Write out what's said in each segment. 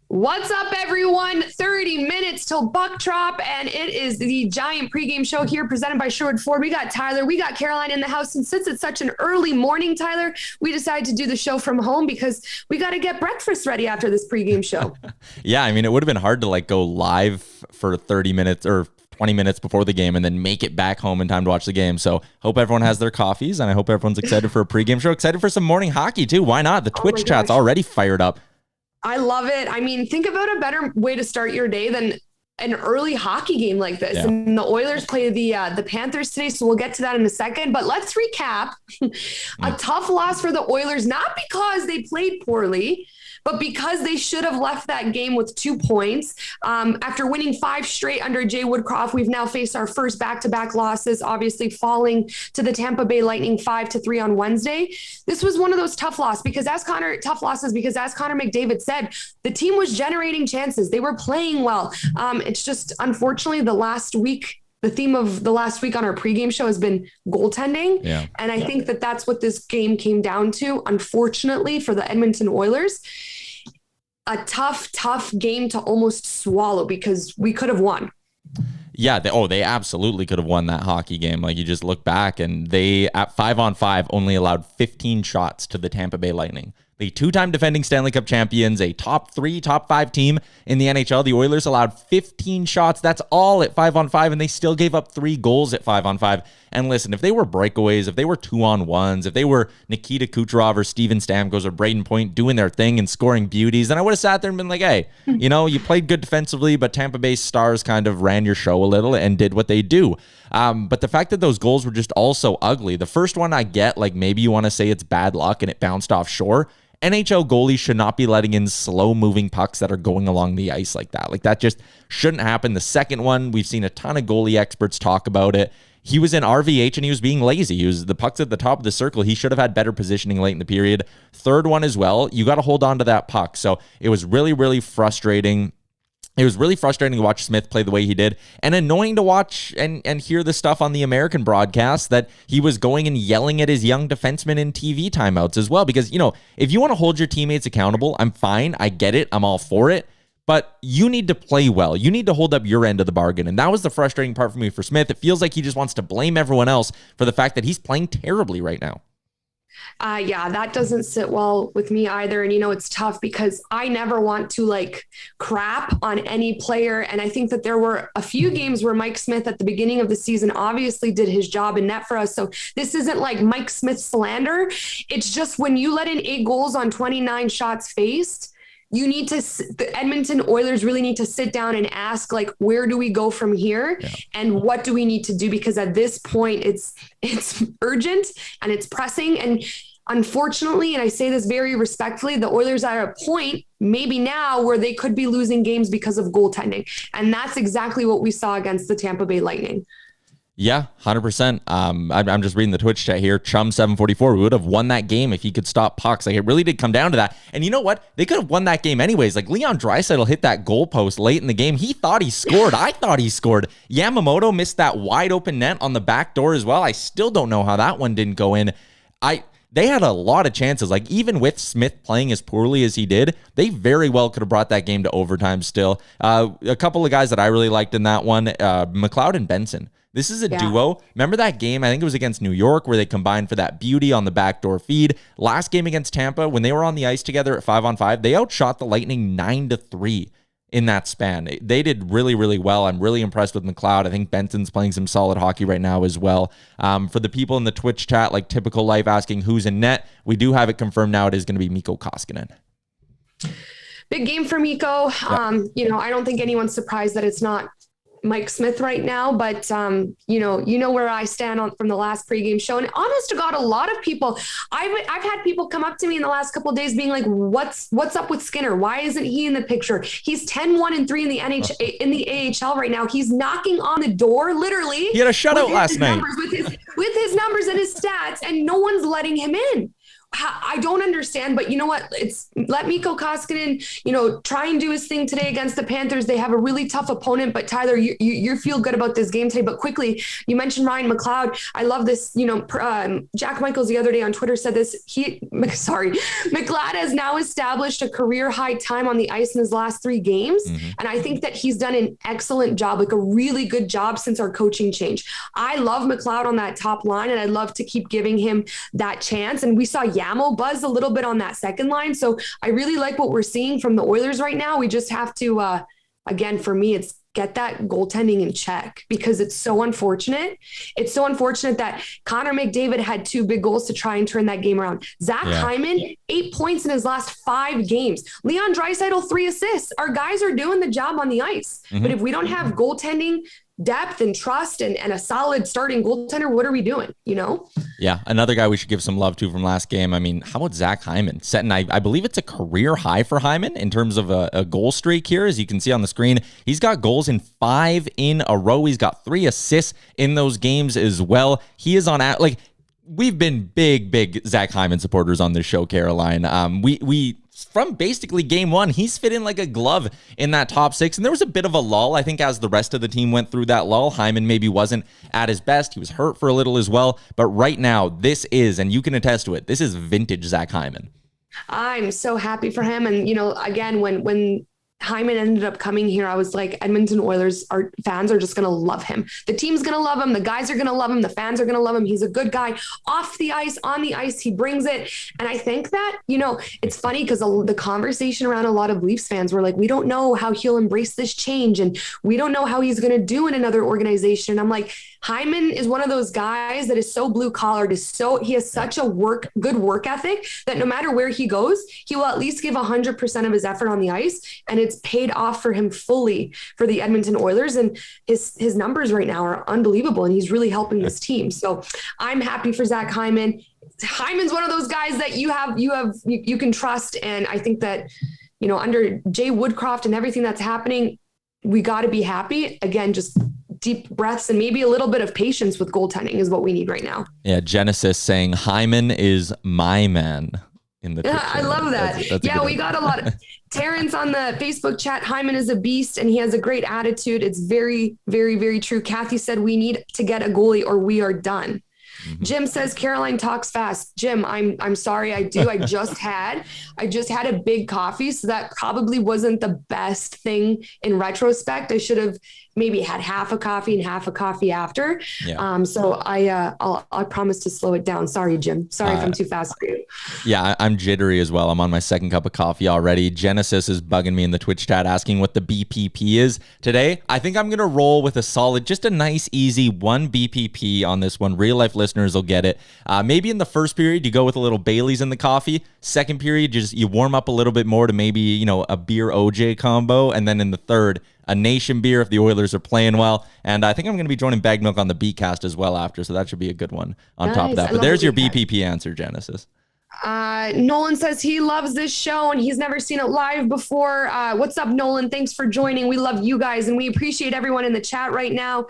What's up, everyone? 30 minutes till Buck Drop, and it is the Giant pregame show here presented by Sherwood Ford. We got Tyler, we got Caroline in the house, and since it's such an early morning, Tyler, we decided to do the show from home because we got to get breakfast ready after this pregame show. Yeah, I mean, it would have been hard to go live for 30 minutes or 20 minutes before the game and then make it back home in time to watch the game. So hope everyone has their coffees, and I hope everyone's excited for a pregame show, excited for some morning hockey too. Why not? The Twitch chat's already fired up. I love it. I mean, think about a better way to start your day than an early hockey game like this. Yeah. And the Oilers play the Panthers today, so we'll get to that in a second. But let's recap. A tough loss for the Oilers, not because they played poorly, but because they should have left that game with 2 points. After winning 5 straight under Jay Woodcroft, we've now faced our first back-to-back losses, obviously falling to the Tampa Bay Lightning 5-3 on Wednesday. This was one of those tough losses because as Connor McDavid said, the team was generating chances. They were playing well. It's just, unfortunately, the theme of the last week on our pregame show has been goaltending. Yeah. And I think that that's what this game came down to, unfortunately, for the Edmonton Oilers. A tough game to almost swallow because we could have won. Yeah, they absolutely could have won that hockey game. You just look back and they, at 5-on-5, only allowed 15 shots to the Tampa Bay Lightning. The 2-time defending Stanley Cup champions, a top 3, top 5 team in the NHL. The Oilers allowed 15 shots. That's all at 5-on-5, and they still gave up 3 goals at 5-on-5. And listen, if they were breakaways, if they were 2-on-1s, if they were Nikita Kucherov or Steven Stamkos or Braden Point doing their thing and scoring beauties, then I would have sat there and been like, hey, you played good defensively, but Tampa Bay Stars kind of ran your show a little and did what they do. But the fact that those goals were just all so ugly, the first one I get, maybe you want to say it's bad luck and it bounced offshore. NHL goalies should not be letting in slow-moving pucks that are going along the ice like that. That just shouldn't happen. The second one, we've seen a ton of goalie experts talk about it. He was in RVH and he was being lazy. The puck's at the top of the circle. He should have had better positioning late in the period. Third one as well, you got to hold on to that puck. So it was really, really frustrating. It was really frustrating to watch Smith play the way he did, and annoying to watch and hear the stuff on the American broadcast that he was going and yelling at his young defensemen in TV timeouts as well. Because, if you want to hold your teammates accountable, I'm fine. I get it. I'm all for it. But you need to play well. You need to hold up your end of the bargain. And that was the frustrating part for me for Smith. It feels like he just wants to blame everyone else for the fact that he's playing terribly right now. Yeah, that doesn't sit well with me either. And, it's tough because I never want to crap on any player. And I think that there were a few games where Mike Smith at the beginning of the season obviously did his job in net for us. So this isn't like Mike Smith slander. It's just when you let in 8 goals on 29 shots faced, the Edmonton Oilers really need to sit down and ask, where do we go from here? Yeah. And what do we need to do? Because at this point, it's urgent and it's pressing. And unfortunately, and I say this very respectfully, the Oilers are at a point maybe now where they could be losing games because of goaltending. And that's exactly what we saw against the Tampa Bay Lightning. Yeah, 100%. I'm just reading the Twitch chat here. Chum744, we would have won that game if he could stop pucks. It really did come down to that. And you know what? They could have won that game anyways. Leon Draisaitl hit that goalpost late in the game. He thought he scored. I thought he scored. Yamamoto missed that wide open net on the back door as well. I still don't know how that one didn't go in. They had a lot of chances. Even with Smith playing as poorly as he did, they very well could have brought that game to overtime still. A couple of guys that I really liked in that one, McLeod and Benson. This is a duo. Remember that game? I think it was against New York where they combined for that beauty on the backdoor feed. Last game against Tampa, when they were on the ice together at 5-on-5, they outshot the Lightning 9-3 in that span. They did really, really well. I'm really impressed with McLeod. I think Benson's playing some solid hockey right now as well. For the people in the Twitch chat, Typical Life asking who's in net, we do have it confirmed now. It is going to be Mikko Koskinen. Big game for Mikko. Yeah. I don't think anyone's surprised that it's not Mike Smith right now, but you know where I stand on from the last pregame show. And honest to God, a lot of people, I've had people come up to me in the last couple of days being like, what's up with Skinner? Why isn't he in the picture? He's 10-1-3 in the in the AHL right now. He's knocking on the door, literally. He had a shutout last night with his numbers and his stats, and no one's letting him in. I don't understand, but you know what? It's let Mikko Koskinen, try and do his thing today against the Panthers. They have a really tough opponent, but Tyler, you feel good about this game today. But quickly, you mentioned Ryan McLeod. I love this. Jack Michaels the other day on Twitter said this. McLeod has now established a career high time on the ice in his last 3 games. And I think that he's done an excellent job, like a really good job since our coaching change. I love McLeod on that top line, and I'd love to keep giving him that chance. And we saw Yamo buzz a little bit on that second line. So I really like what we're seeing from the Oilers right now. We just have to, again, for me, it's get that goaltending in check because it's so unfortunate. It's so unfortunate that Connor McDavid had 2 big goals to try and turn that game around. Zach Hyman, 8 points in his last 5 games. Leon Draisaitl, 3 assists. Our guys are doing the job on the ice. But if we don't have goaltending depth and trust and a solid starting goaltender, what are we doing? Yeah, another guy we should give some love to from last game. I mean, how about Zach Hyman? Setting, I believe it's a career high for Hyman in terms of a goal streak here. As you can see on the screen, he's got goals in 5 in a row. He's got 3 assists in those games as well. He is on we've been big Zach Hyman supporters on this show, Caroline. We from basically game 1, he's fit in like a glove in that top 6. And there was a bit of a lull, I think, as the rest of the team went through that lull. Hyman maybe wasn't at his best. He was hurt for a little as well. But right now, this is, and you can attest to it, this is vintage Zach Hyman. I'm so happy for him. And, again, when Hyman ended up coming here, I was like, Edmonton Oilers, our fans are just going to love him. The team's going to love him. The guys are going to love him. The fans are going to love him. He's a good guy off the ice, on the ice. He brings it. And I think that, it's funny because the conversation around a lot of Leafs fans were like, we don't know how he'll embrace this change. And we don't know how he's going to do in another organization. And I'm like, Hyman is one of those guys that is so blue collared, he has such a good work ethic that no matter where he goes, he will at least give 100% of his effort on the ice. And it's paid off for him fully for the Edmonton Oilers. And his numbers right now are unbelievable. And he's really helping this team. So I'm happy for Zach Hyman. Hyman's one of those guys that you can trust. And I think that, under Jay Woodcroft and everything that's happening, we got to be happy. Again, just deep breaths and maybe a little bit of patience with goaltending is what we need right now. Yeah. Genesis saying Hyman is my man. I love that. We got a lot of Terrence on the Facebook chat. Hyman is a beast and he has a great attitude. It's very, very, very true. Kathy said we need to get a goalie or we are done. Jim says Caroline talks fast. Jim, I'm sorry. I do. I just had a big coffee. So that probably wasn't the best thing in retrospect. I should have maybe had half a coffee and half a coffee after. Yeah. So I promise to slow it down. Sorry, Jim. Sorry if I'm too fast for you. Yeah, I'm jittery as well. I'm on my second cup of coffee already. Genesis is bugging me in the Twitch chat asking what the BPP is today. I think I'm going to roll with a solid, just a nice, easy 1 BPP on this one. Real life listeners will get it. Maybe in the first period, you go with a little Bailey's in the coffee. Second period, you warm up a little bit more to maybe, a beer OJ combo. And then in the third, a nation beer if the Oilers are playing well. And I think I'm going to be joining Bag Milk on the B-cast as well after, so that should be a good one on top of that. But there's your BPP answer, Genesis. Nolan says he loves this show and he's never seen it live before. What's up, Nolan? Thanks for joining. We love you guys and we appreciate everyone in the chat right now.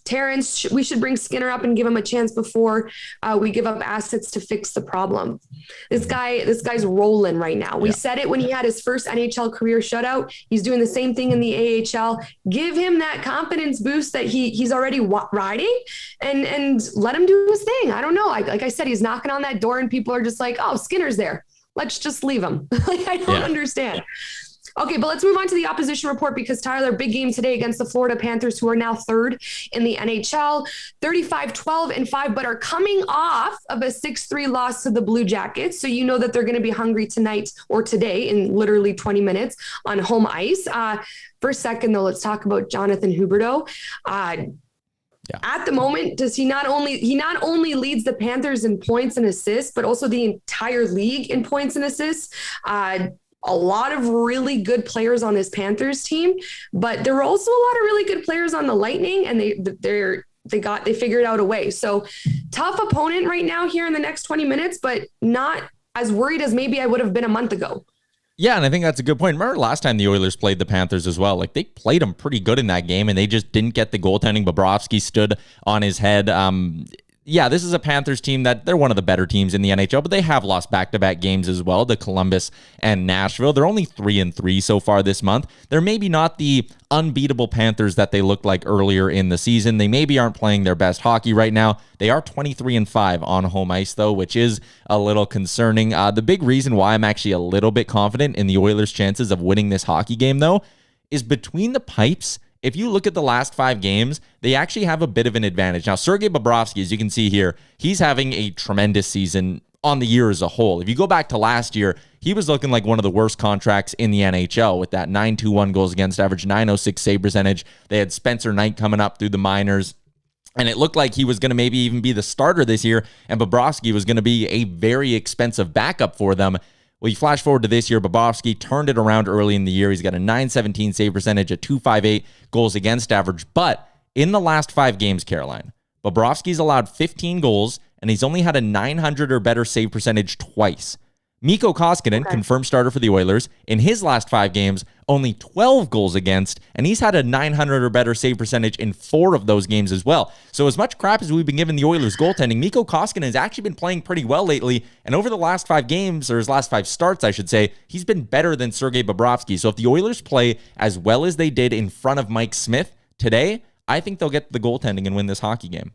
Terrence, we should bring Skinner up and give him a chance before we give up assets to fix the problem. This guy's rolling right now. We said it when he had his first NHL career shutout. He's doing the same thing in the AHL. Give him that confidence boost that he's already riding and let him do his thing. I don't know. Like I said, he's knocking on that door and people are just like, oh, Skinner's there. Let's just leave him. I don't understand. Okay, but let's move on to the opposition report because Tyler, big game today against the Florida Panthers, who are now 3rd in the NHL, 35-12-5, but are coming off of a 6-3 loss to the Blue Jackets. So you know that they're going to be hungry tonight or today in literally 20 minutes on home ice. For a second, though, let's talk about Jonathan Huberdeau. At the moment, he not only leads the Panthers in points and assists, but also the entire league in points and assists. A lot of really good players on this Panthers team, but there were also a lot of really good players on the Lightning, and they figured out a way. So tough opponent right now here in the next 20 minutes, but not as worried as maybe I would have been a month ago. Yeah, and I think that's a good point. Remember last time the Oilers played the Panthers as well? Like, they played them pretty good in that game, and they just didn't get the goaltending. Bobrovsky stood on his head. yeah, this is a Panthers team that they're one of the better teams in the NHL, but they have lost back-to-back games as well to Columbus and Nashville. They're only 3-3 so far this month. They're maybe not the unbeatable Panthers that they looked like earlier in the season. They maybe aren't playing their best hockey right now. They are 23-5 on home ice, though, which is a little concerning. The big reason why I'm actually a little bit confident in the Oilers' chances of winning this hockey game, though, is between the pipes. If you look at the last 5 games, they actually have a bit of an advantage. Now, Sergei Bobrovsky, as you can see here, he's having a tremendous season on the year as a whole. If you go back to last year, he was looking like one of the worst contracts in the NHL with that 921 goals against average, 906 save percentage. They had Spencer Knight coming up through the minors, and it looked like he was going to maybe even be the starter this year, and Bobrovsky was going to be a very expensive backup for them. Well, you flash forward to this year, Bobrovsky turned it around early in the year. He's got a 917 save percentage, a 258 goals against average. But in the last 5 games, Caroline, Bobrovsky's allowed 15 goals, and he's only had a 900 or better save percentage twice. Mikko Koskinen, confirmed starter for the Oilers, in his last 5 games, only 12 goals against, and he's had a 900 or better save percentage in 4 of those games as well. So as much crap as we've been giving the Oilers goaltending, Mikko Koskinen has actually been playing pretty well lately, and over the last 5 games, or his last 5 starts, I should say, he's been better than Sergei Bobrovsky. So if the Oilers play as well as they did in front of Mike Smith today, I think they'll get the goaltending and win this hockey game.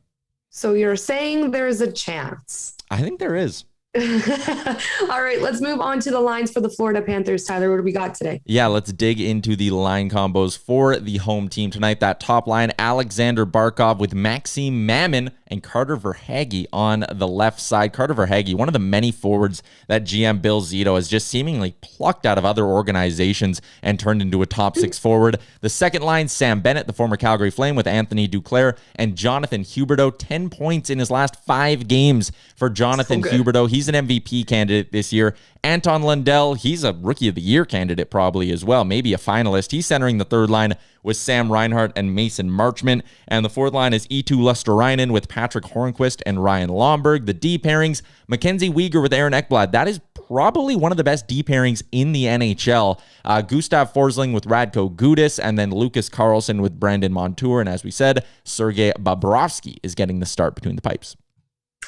So you're saying there's a chance? I think there is. All right, let's move on to the lines for the Florida Panthers. Tyler, what do we got today? Yeah, let's dig into the line combos for the home team tonight. That top line, Alexander Barkov with Maxim Mammon and Carter Verhaeghe on the left side. Carter Verhaeghe, one of the many forwards that GM Bill Zito has just seemingly plucked out of other organizations and turned into a top 6 forward. The second line, Sam Bennett, the former Calgary Flame, with Anthony Duclair and Jonathan Huberdeau. 10 points in his last 5 games for Jonathan Huberdeau. He's an MVP candidate this year. Anton Lundell, he's a Rookie of the Year candidate probably as well, maybe a finalist. He's centering the third line with Sam Reinhart and Mason Marchment. And the fourth line is Eetu Lusterainen with Patrick Hornquist and Ryan Lomberg. The D pairings, Mackenzie Weegar with Aaron Ekblad. That is probably one of the best D pairings in the NHL. Gustav Forsling with Radko Gudas, and then Lucas Carlson with Brandon Montour. And as we said, Sergei Bobrovsky is getting the start between the pipes.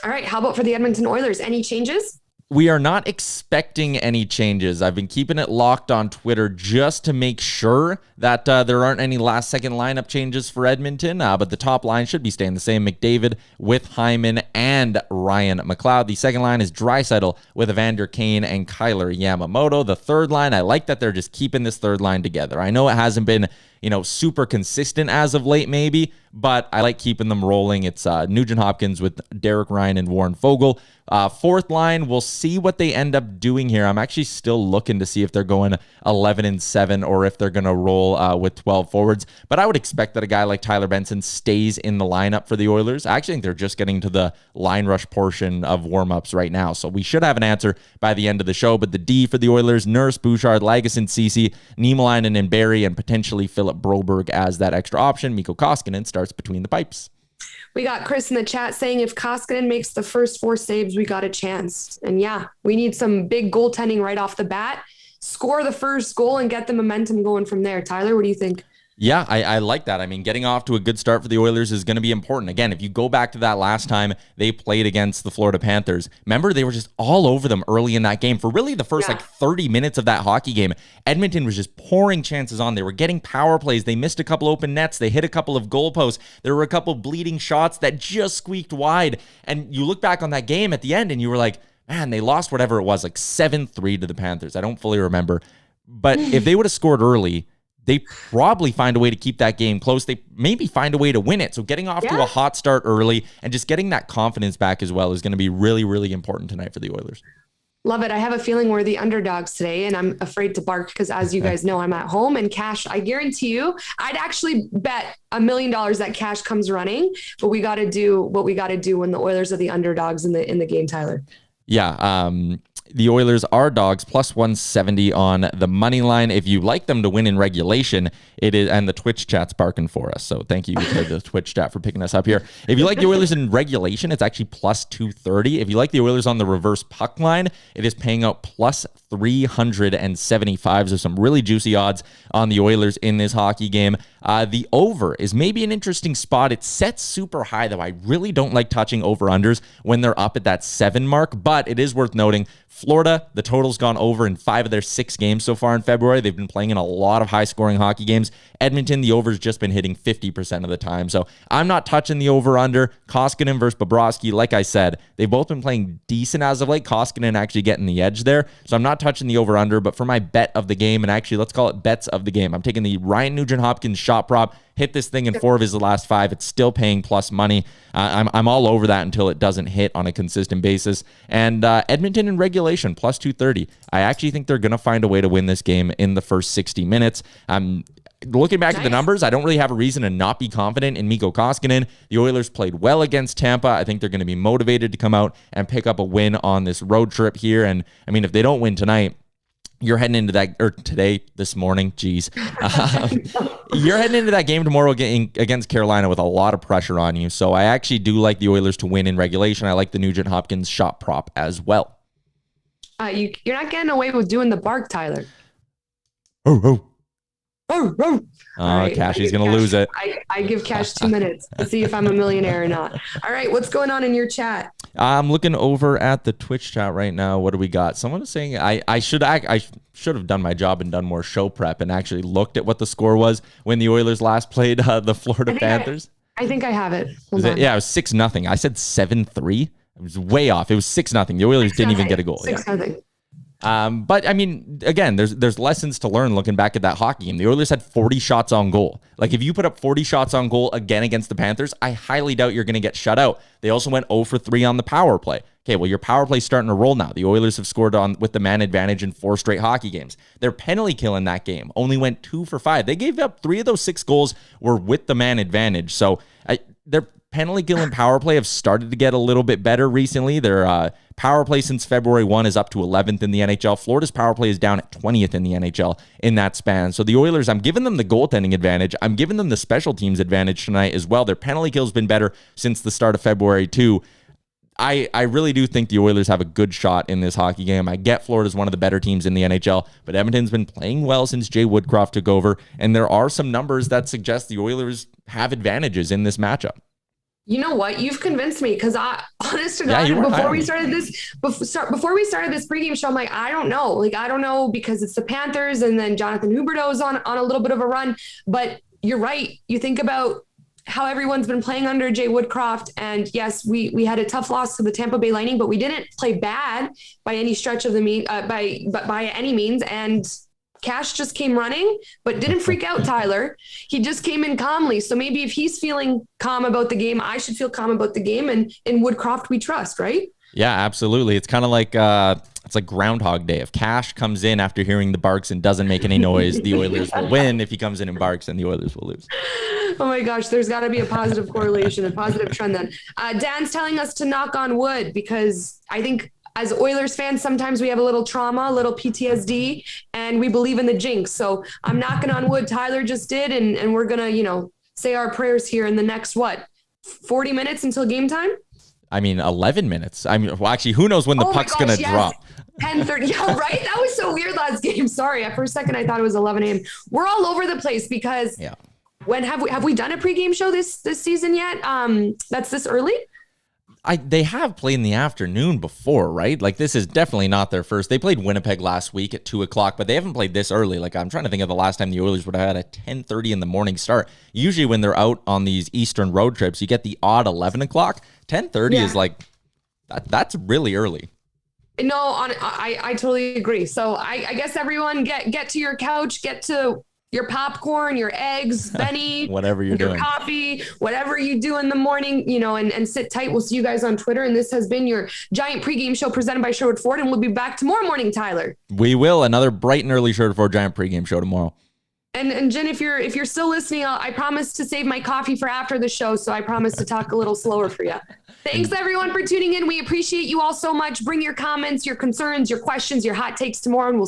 All right, how about for the Edmonton Oilers? Any changes? We are not expecting any changes. I've been keeping it locked on Twitter just to make sure that there aren't any last-second lineup changes for Edmonton, but the top line should be staying the same. McDavid with HYMAN and Ryan McLeod. The second line is Draisaitl with Evander Kane and Kyler Yamamoto. The third line, I like that they're just keeping this third line together. I know it hasn't been super consistent as of late maybe, but I like keeping them rolling. It's Nugent Hopkins with Derek Ryan and Warren Fogle. Fourth line, we'll see what they end up doing here. I'm actually still looking to see if they're going 11-7 or if they're going to roll with 12 forwards. But I would expect that a guy like Tyler Benson stays in the lineup for the Oilers. I actually think they're just getting to the line rush portion of warm-ups right now. So we should have an answer by the end of the show. But the D for the Oilers, Nurse, Bouchard, Lagesson, Ceci, Niemelainen, and Barrie, and potentially Philip Broberg as that extra option. Mikko Koskinen starts between the pipes. We got Chris in the chat saying if Koskinen makes the first 4 saves, we got a chance. And yeah, we need some big goaltending right off the bat. Score the first goal and get the momentum going from there. Tyler, what do you think? Yeah, I like that. I mean, getting off to a good start for the Oilers is going to be important. Again, if you go back to that last time they played against the Florida Panthers, remember they were just all over them early in that game. For really the first 30 minutes of that hockey game, Edmonton was just pouring chances on. They were getting power plays. They missed a couple open nets. They hit a couple of goalposts. There were a couple bleeding shots that just squeaked wide. And you look back on that game at the end and you were like, man, they lost whatever it was, like 7-3 to the Panthers. I don't fully remember. But if they would have scored early, they probably find a way to keep that game close. They maybe find a way to win it. So getting off to a hot start early and just getting that confidence back as well is going to be really, really important tonight for the Oilers. Love it. I have a feeling we're the underdogs today, and I'm afraid to bark because, as you guys know, I'm at home. And Cash, I guarantee you, I'd actually bet $1 million that Cash comes running. But we got to do what we got to do when the Oilers are the underdogs in the game, Tyler. Yeah. The Oilers are dogs, plus 170 on the money line. If you like them to win in regulation, it is, and the Twitch chat's barking for us. So thank you to the Twitch chat for picking us up here. If you like the Oilers in regulation, it's actually plus 230. If you like the Oilers on the reverse puck line, it is paying out plus 375. There's some really juicy odds on the Oilers in this hockey game. The over is maybe an interesting spot. It's set super high, though. I really don't like touching over-unders when they're up at that 7 mark, but it is worth noting Florida, the total's gone over in 5 of their 6 games so far in February. They've been playing in a lot of high-scoring hockey games. Edmonton, the over's just been hitting 50% of the time, so I'm not touching the over-under. Koskinen versus Bobrovsky, like I said, they've both been playing decent as of late. Koskinen actually getting the edge there, so I'm not touching the over-under, but for my bet of the game, and actually let's call it bets of the game, I'm taking the Ryan Nugent-Hopkins shot prop. Hit this thing in 4 of his last 5. It's still paying plus money. I'm all over that until it doesn't hit on a consistent basis. And Edmonton in regulation, plus 230. I actually think they're going to find a way to win this game in the first 60 minutes. Looking back at the numbers, I don't really have a reason to not be confident in Mikko Koskinen. The Oilers played well against Tampa. I think they're going to be motivated to come out and pick up a win on this road trip here. And I mean, if they don't win tonight, you're heading into that, or today, this morning, geez. You're heading into that game tomorrow against Carolina with a lot of pressure on you. So I actually do like the Oilers to win in regulation. I like the Nugent-Hopkins shot prop as well. You're not getting away with doing the bark, Tyler. Oh. Right. Cashy's going to lose it. I give Cash 2 minutes to see if I'm a millionaire or not. All right, what's going on in your chat? I'm looking over at the Twitch chat right now. What do we got? Someone is saying I should have done my job and done more show prep and actually looked at what the score was when the Oilers last played the Florida Panthers. I think I have it. It was 6-0. I said 7-3. It was way off. It was 6-0. The Oilers didn't even get a goal. 6-0. But I mean, again, there's lessons to learn looking back at that hockey game. The Oilers had 40 shots on goal. Like if you put up 40 shots on goal again against the Panthers, I highly doubt you're going to get shut out. They also went 0 for 3 on the power play. Okay, well, your power play's starting to roll now. The Oilers have scored with the man advantage in 4 straight hockey games. Their penalty kill in that game only went 2 for 5. They gave up 3 of those 6 goals were with the man advantage. So their penalty kill and power play have started to get a little bit better recently. Their power play since February 1 is up to 11th in the NHL. Florida's power play is down at 20th in the NHL in that span. So the Oilers, I'm giving them the goaltending advantage. I'm giving them the special teams advantage tonight as well. Their penalty kill's been better since the start of February too. I really do think the Oilers have a good shot in this hockey game. I get Florida's one of the better teams in the NHL, but Edmonton's been playing well since Jay Woodcroft took over, and there are some numbers that suggest the Oilers have advantages in this matchup. You know what? You've convinced me because honest to God, before we started this pregame show, I'm like, I don't know. Like, I don't know because it's the Panthers and then Jonathan Huberdeau's on a little bit of a run. But you're right. You think about how everyone's been playing under Jay Woodcroft. And yes, we had a tough loss to the Tampa Bay Lightning, but we didn't play bad by any stretch of the by any means. And Cash just came running, but didn't freak out, Tyler. He just came in calmly. So maybe if he's feeling calm about the game, I should feel calm about the game. And in Woodcroft, we trust, right? Yeah, absolutely. It's kind of like it's like Groundhog Day. If Cash comes in after hearing the barks and doesn't make any noise, the Oilers will win. If he comes in and barks, then the Oilers will lose. Oh my gosh, there's got to be a positive correlation, a positive trend then. Dan's telling us to knock on wood because I think as Oilers fans, sometimes we have a little trauma, a little PTSD, and we believe in the jinx. So I'm knocking on wood. Tyler just did, and we're going to, say our prayers here in the next, 40 minutes until game time? I mean, 11 minutes. I mean, well, actually, who knows when the puck's going to drop? 10:30. Yeah, right? That was so weird last game. Sorry. For a second, I thought it was 11 a.m. We're all over the place because when have we done a pregame show this season yet? That's this early? They have played in the afternoon before, right? Like this is definitely not their first. They played Winnipeg last week at 2:00, but they haven't played this early. Like I'm trying to think of the last time the Oilers would have had a 10:30 in the morning start. Usually when they're out on these Eastern road trips, you get the odd 11 o'clock. 10:30 is like, that's really early. No, I totally agree. So I guess everyone get to your couch, get to your popcorn, your eggs, Benny, whatever you're doing, your coffee, whatever you do in the morning, and sit tight. We'll see you guys on Twitter. And this has been your giant pregame show presented by Sherwood Ford. And we'll be back tomorrow morning, Tyler. We will. Another bright and early Sherwood Ford giant pregame show tomorrow. And Jen, if you're still listening, I promise to save my coffee for after the show. So I promise to talk a little slower for you. Thanks everyone for tuning in. We appreciate you all so much. Bring your comments, your concerns, your questions, your hot takes tomorrow, and we'll